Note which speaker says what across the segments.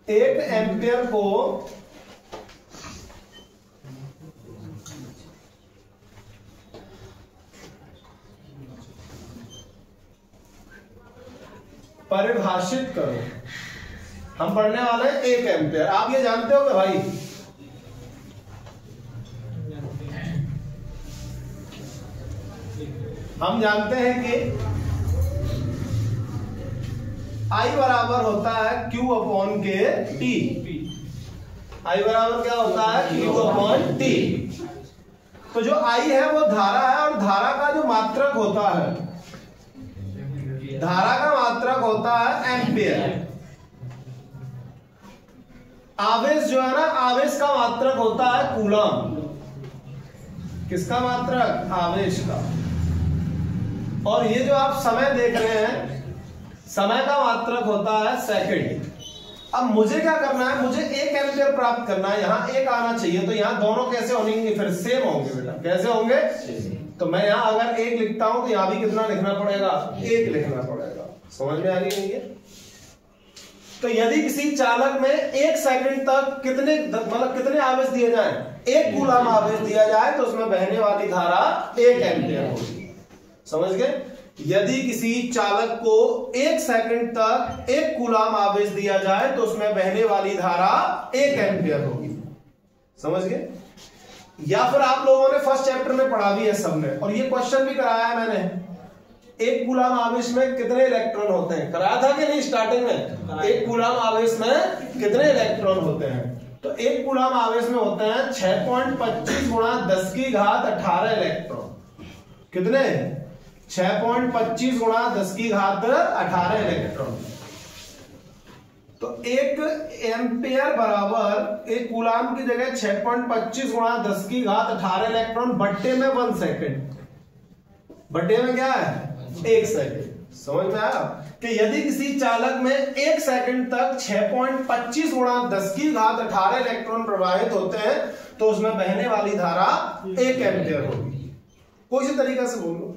Speaker 1: 1 ampere को परिभाषित करो। हम पढ़ने वाले हैं 1 एम्पियर। आप ये जानते हो कि भाई हम जानते हैं कि I बराबर होता है Q अपॉन के T। I बराबर क्या होता है? Q upon T। तो जो I है वो धारा है, और धारा का जो मात्रक होता है, धारा का मात्रक होता है एम्पियर। आवेश जो है ना, आवेश का मात्रक होता है कूलम। किसका मात्रक? आवेश का। और ये जो आप समय देख रहे हैं, समय का मात्रक होता है सेकंड। अब मुझे क्या करना है? मुझे 1 एम्पियर प्राप्त करना है। यहां 1 आना चाहिए, तो यहां दोनों कैसे होंगे? फिर सेम होंगे बेटा। कैसे होंगे? तो मैं यहां अगर 1 लिखता हूं तो यहां भी कितना लिखना पड़ेगा? 1 लिखना पड़ेगा। समझ में आ रही है? तो यदि किसी चालक में 1 सेकंड तक कितने आवेश दिए जाए? 1 कूलम आवेश दिया जाए तो उसमें बहने वाली धारा 1 एम्पियर होगी। समझ गए? यदि किसी चालक को 1 सेकंड तक 1 कूलम आवेश दिया जाए तो उसमें बहने वाली धारा 1 एम्पियर होगी। समझ गए? या फिर आप लोगों ने फर्स्ट चैप्टर में पढ़ा भी है सबने, और ये क्वेश्चन भी कराया है मैंने। 1 कूलम आवेश में कितने इलेक्ट्रॉन होते हैं? कराया था कि नहीं स्टार्टिंग में? 1 कूलम आवेश में कितने इलेक्ट्रॉन होते हैं? तो 1 कूलम आवेश में होते हैं 6.25 गुणा 10 की घात 18 इलेक्ट्रॉन। कितने? 6.25 गुणा 10 की घात 18 इलेक्ट्रॉन। तो 1 एम्पियर बराबर 1 कूलम की जगह 6.25 गुणा 10 की घात 18 इलेक्ट्रॉन बट्टे में 1 सेकंड। बट्टे में क्या है? 1 सेकंड। समझ में आया कि यदि किसी चालक में 1 सेकंड तक 6.25 गुणा 10 की घात 18 इलेक्ट्रॉन प्रवाहित होते हैं तो उसमें बहने वाली धारा 1 एम्पियर होगी। कोई सी तरीके से बोलो।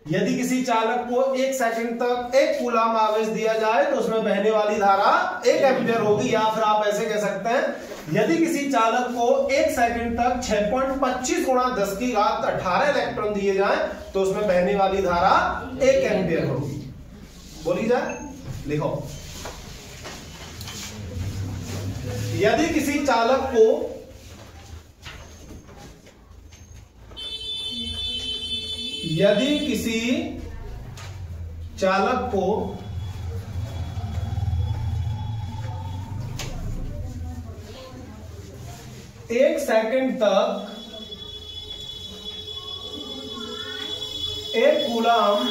Speaker 1: यदि किसी चालक को 1 सेकंड तक 1 कूलम आवेश दिया जाए तो उसमें बहने वाली धारा 1 एम्पियर होगी। या फिर आप ऐसे कह सकते हैं, यदि किसी चालक को 1 सेकंड तक 6.25 गुणा 10 की घात 18 इलेक्ट्रॉन दिए जाएं तो उसमें बहने वाली धारा 1 एम्पियर होगी। बोली जाए, लिखो। यदि किसी चालक को एक सेकंड तक 1 कूलम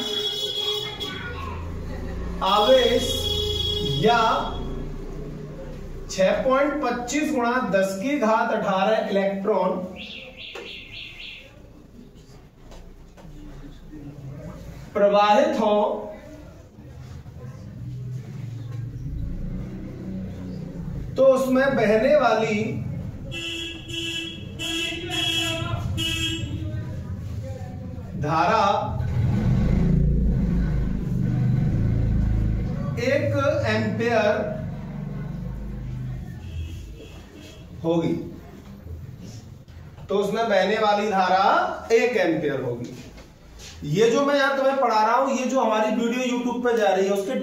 Speaker 1: आवेश या 6.25 गुणा 10 की घात 18 इलेक्ट्रॉन प्रवाहित हो तो उसमें बहने वाली धारा 1 एम्पियर होगी। तो उसमें बहने वाली धारा 1 एम्पियर होगी। ये जो मैं यहां तुम्हें पढ़ा रहा हूं, ये जो हमारी वीडियो यूट्यूब पे जा रही है उसके